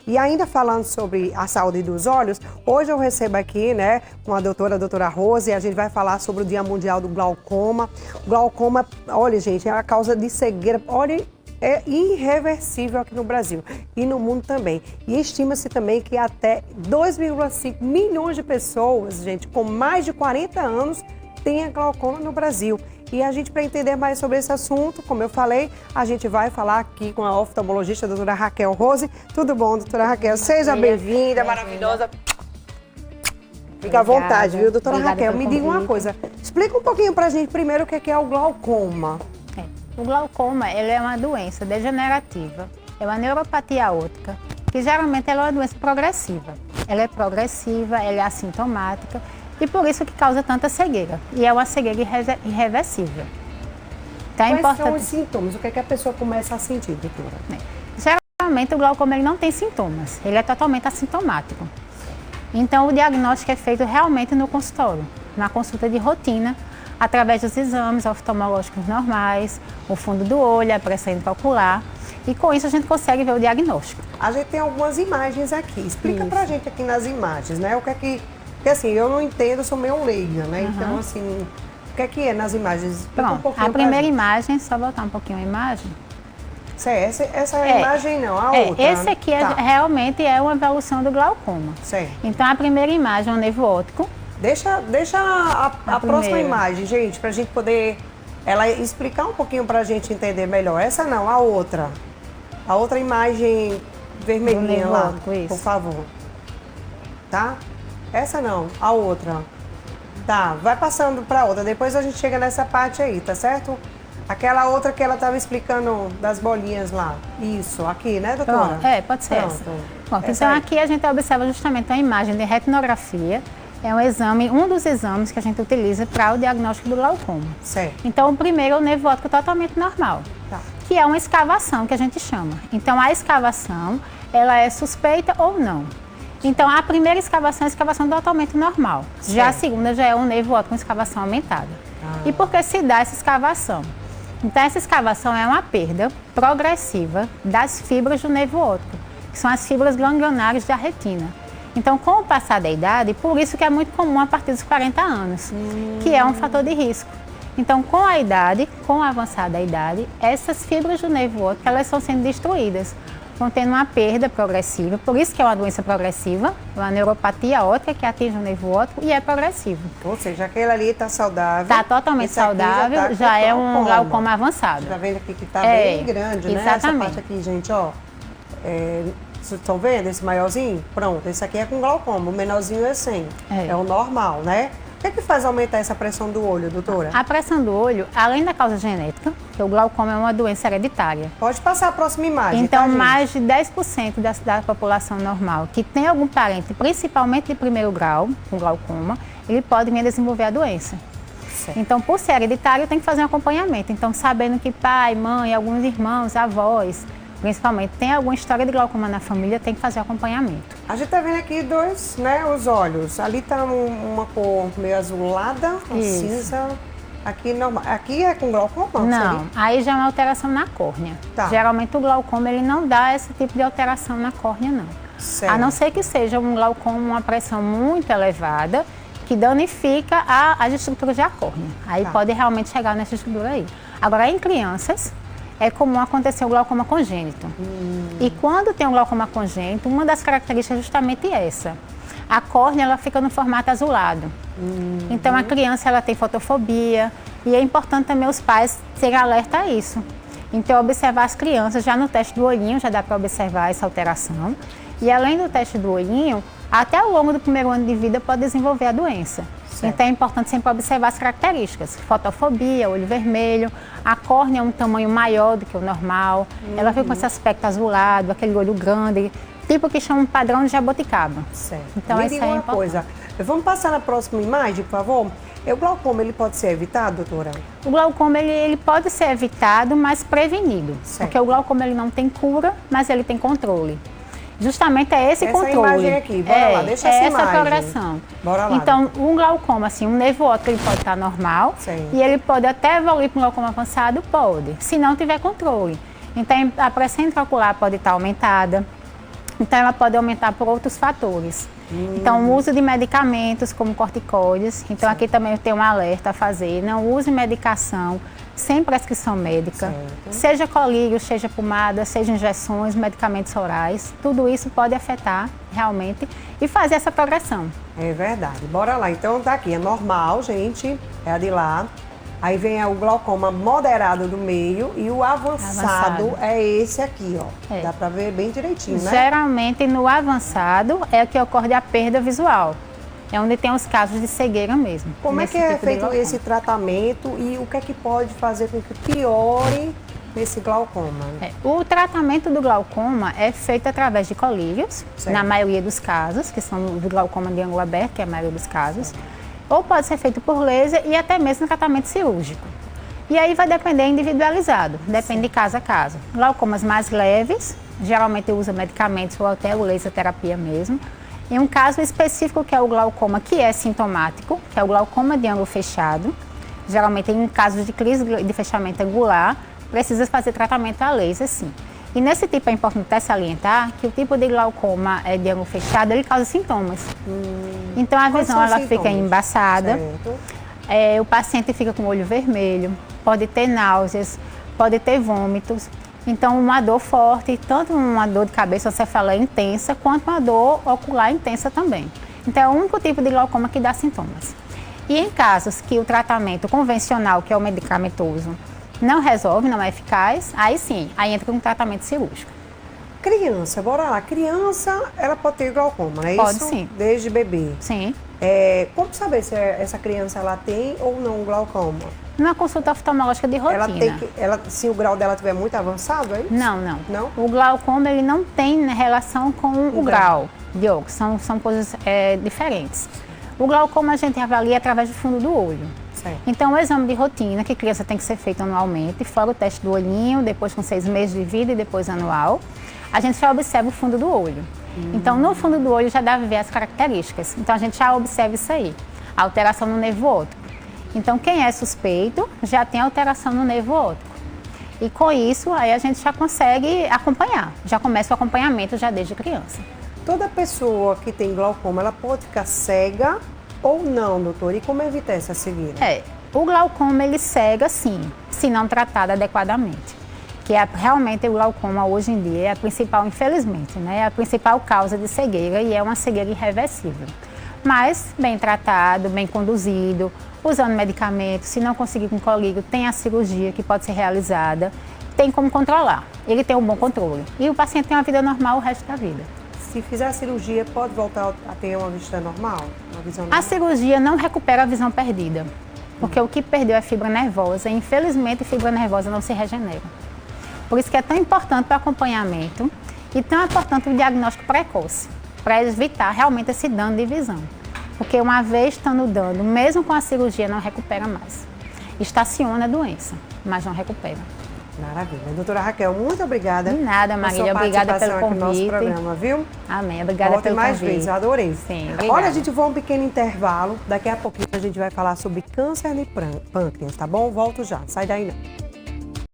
E ainda falando sobre a saúde dos olhos, hoje eu recebo aqui, né, com a doutora Rose, e a gente vai falar sobre o Dia Mundial do Glaucoma. O glaucoma, olha, gente, é a causa de cegueira, olha, é irreversível aqui no Brasil e no mundo também. E estima-se também que até 2,5 milhões de pessoas, gente, com mais de 40 anos, tenha glaucoma no Brasil. E a gente, para entender mais sobre esse assunto, como eu falei, a gente vai falar aqui com a oftalmologista, a doutora Raquel Rose. Tudo bom, doutora Raquel? Seja bem-vinda, maravilhosa. Fica à vontade, viu, doutora Raquel? Me diga uma coisa, explica um pouquinho pra gente primeiro o que é o glaucoma. O glaucoma, ele é uma doença degenerativa, é uma neuropatia óptica, que geralmente ela é uma doença progressiva. Ela é progressiva, ela é assintomática, e por isso que causa tanta cegueira. E é uma cegueira irreversível. Então, quais são os sintomas? O que é que a pessoa começa a sentir, doutora? Geralmente o glaucoma ele não tem sintomas, ele é totalmente assintomático. Então o diagnóstico é feito realmente no consultório, na consulta de rotina, através dos exames oftalmológicos normais, o fundo do olho, a pressão intraocular. E com isso a gente consegue ver o diagnóstico. A gente tem algumas imagens aqui. Explica pra gente aqui nas imagens, né? O que é que... Porque assim, eu não entendo, sou meio leiga, né? Então, assim, o que é nas imagens? Pronto, a primeira imagem, só voltar um pouquinho a imagem. Essa imagem não, a outra. Esse aqui realmente é uma evolução do glaucoma. Certo. Então, a primeira imagem é um nervo óptico. Deixa a próxima imagem, gente, pra gente poder ela explicar um pouquinho pra gente entender melhor. Essa não, a outra. A outra imagem vermelhinha lá, por favor. Tá? Essa não, a outra. Tá, vai passando pra outra, depois a gente chega nessa parte aí, tá certo? Aquela outra que ela tava explicando das bolinhas lá. Isso, aqui, né, doutora? Pronto, pode ser essa. Pronto, então aqui a gente observa justamente uma imagem de retinografia. É um exame, um dos exames que a gente utiliza para o diagnóstico do glaucoma. Certo. Então, o primeiro é o nervo óptico totalmente normal, que é uma escavação que a gente chama. Então, a escavação, ela é suspeita ou não. Então, a primeira escavação é a escavação totalmente normal. Certo. Já a segunda já é um nervo óptico com escavação aumentada. E por que se dá essa escavação? Então, essa escavação é uma perda progressiva das fibras do nervo óptico, que são as fibras ganglionares da retina. Então, com o passar da idade, por isso que é muito comum a partir dos 40 anos, que é um fator de risco. Então, com a idade, com o avançar da idade, essas fibras do nervo óptico, elas estão sendo destruídas, vão tendo uma perda progressiva, por isso que é uma doença progressiva, uma neuropatia óptica que atinge o nervo óptico e é progressivo. Ou seja, aquele ali está saudável. Está totalmente saudável, já é um glaucoma avançado. Tá vendo aqui que está bem grande, né? Exatamente. Essa parte aqui, gente, ó. Vocês estão vendo esse maiorzinho? Pronto, esse aqui é com glaucoma, o menorzinho é sem. É o normal, né? O que é que faz aumentar essa pressão do olho, doutora? A pressão do olho, além da causa genética, que o glaucoma é uma doença hereditária. Pode passar a próxima imagem, então, tá, mais de 10% da população normal que tem algum parente, principalmente de primeiro grau, com glaucoma, ele pode vir a desenvolver a doença. Certo. Então, por ser hereditário, tem que fazer um acompanhamento. Então, sabendo que pai, mãe, alguns irmãos, avós, principalmente, tem alguma história de glaucoma na família, tem que fazer acompanhamento. A gente tá vendo aqui dois, né, os olhos. Ali tá uma cor meio azulada, cinza. Aqui normal. Aqui é com glaucoma? Não, aí já é uma alteração na córnea. Geralmente o glaucoma, ele não dá esse tipo de alteração na córnea, não. Certo. A não ser que seja um glaucoma, uma pressão muito elevada, que danifica as estruturas da córnea. Aí pode realmente chegar nessa estrutura aí. Agora, em crianças, é comum acontecer o glaucoma congênito. E quando tem um glaucoma congênito, uma das características é justamente essa. A córnea, ela fica no formato azulado. Então, a criança, ela tem fotofobia. E é importante também os pais serem alerta a isso. Então, observar as crianças, já no teste do olhinho, já dá para observar essa alteração. E além do teste do olhinho, até ao longo do primeiro ano de vida pode desenvolver a doença. Certo. Então é importante sempre observar as características. Fotofobia, olho vermelho, a córnea é um tamanho maior do que o normal, ela fica com esse aspecto azulado, aquele olho grande, tipo que chama um padrão de jaboticaba. Certo. Então isso é importante. Coisa. Vamos passar na próxima imagem, por favor? O glaucoma, ele pode ser evitado, doutora? O glaucoma, ele pode ser evitado, mas prevenido. Certo. Porque o glaucoma, ele não tem cura, mas ele tem controle. Justamente é esse controle. Essa imagem aqui, bora lá, deixa essa imagem. Essa progressão. Bora lá. Então, um glaucoma, assim, um nervo óptico, ele pode estar normal. Sim. E ele pode até evoluir para um glaucoma avançado, pode, se não tiver controle. Então, a pressão intraocular pode estar aumentada, Então, ela pode aumentar por outros fatores. Então, o uso de medicamentos como corticoides. Então, aqui também tem um alerta a fazer. Não use medicação sem prescrição médica. Seja colírio, seja pomada, seja injeções, medicamentos orais. Tudo isso pode afetar realmente e fazer essa progressão. É verdade. Bora lá. Então, tá aqui. É normal, gente. É a de lá. Aí vem o glaucoma moderado do meio e o avançado é esse aqui, ó. Dá pra ver bem direitinho, né? Geralmente, no avançado é que ocorre a perda visual. É onde tem os casos de cegueira mesmo. Como é que é feito esse tratamento e o que é que pode fazer com que piore esse glaucoma? O tratamento do glaucoma é feito através de colírios, na maioria dos casos, que são do glaucoma de ângulo aberto, que é a maioria dos casos. Ou pode ser feito por laser e até mesmo tratamento cirúrgico. E aí vai depender individualizado, depende de caso a caso. Glaucomas mais leves, geralmente usa medicamentos ou até o laser terapia mesmo. Em um caso específico que é o glaucoma que é sintomático, que é o glaucoma de ângulo fechado, geralmente em casos de crise de fechamento angular, precisa fazer tratamento a laser sim. E nesse tipo é importante até salientar que o tipo de glaucoma de ângulo fechado, ele causa sintomas. Então a visão ela fica embaçada, o paciente fica com o olho vermelho, pode ter náuseas, pode ter vômitos. Então uma dor forte, tanto uma dor de cabeça ou cefaleia intensa, quanto uma dor ocular intensa também. Então é o único tipo de glaucoma que dá sintomas. E em casos que o tratamento convencional, que é o medicamentoso, não resolve, não é eficaz, aí sim, aí entra com tratamento cirúrgico. Criança, bora lá. Criança, ela pode ter glaucoma, não é pode, isso? Pode sim. Desde bebê. Sim. Como saber se essa criança ela tem ou não glaucoma? Numa consulta oftalmológica de rotina. Se o grau dela estiver muito avançado, é isso? Não. O glaucoma ele não tem relação com o grau de óculos, são coisas diferentes. O glaucoma a gente avalia através do fundo do olho. Então, o exame de rotina, que a criança tem que ser feito anualmente, fora o teste do olhinho, depois com 6 meses de vida e depois anual, a gente já observa o fundo do olho. Então, no fundo do olho já dá pra ver as características. Então, a gente já observa isso aí, a alteração no nervo óptico. Então, quem é suspeito já tem alteração no nervo óptico. E com isso, aí a gente já consegue acompanhar, já começa o acompanhamento já desde criança. Toda pessoa que tem glaucoma, ela pode ficar cega ou não, doutor? E como evitar essa cegueira? O glaucoma ele cega sim, se não tratado adequadamente. Que realmente o glaucoma hoje em dia é a principal, infelizmente, né? É a principal causa de cegueira e é uma cegueira irreversível. Mas bem tratado, bem conduzido, usando medicamentos, se não conseguir com colírio, tem a cirurgia que pode ser realizada, tem como controlar. Ele tem um bom controle. E o paciente tem uma vida normal o resto da vida. Se fizer a cirurgia, pode voltar a ter uma vista normal? Uma visão normal? A cirurgia não recupera a visão perdida, porque o que perdeu é fibra nervosa e, infelizmente, fibra nervosa não se regenera. Por isso que é tão importante o acompanhamento e tão importante o diagnóstico precoce, para evitar realmente esse dano de visão. Porque uma vez estando dando, mesmo com a cirurgia, não recupera mais. Estaciona a doença, mas não recupera. Maravilha. Doutora Raquel, muito obrigada. De nada, Marília. Obrigada pelo convite. Aqui no nosso programa, viu? Amém. Obrigada pelo mais convite. vezes, adorei. Sim, obrigada. Olha, a gente vai um pequeno intervalo. Daqui a pouquinho a gente vai falar sobre câncer de pâncreas, tá bom? Volto já. Sai daí não.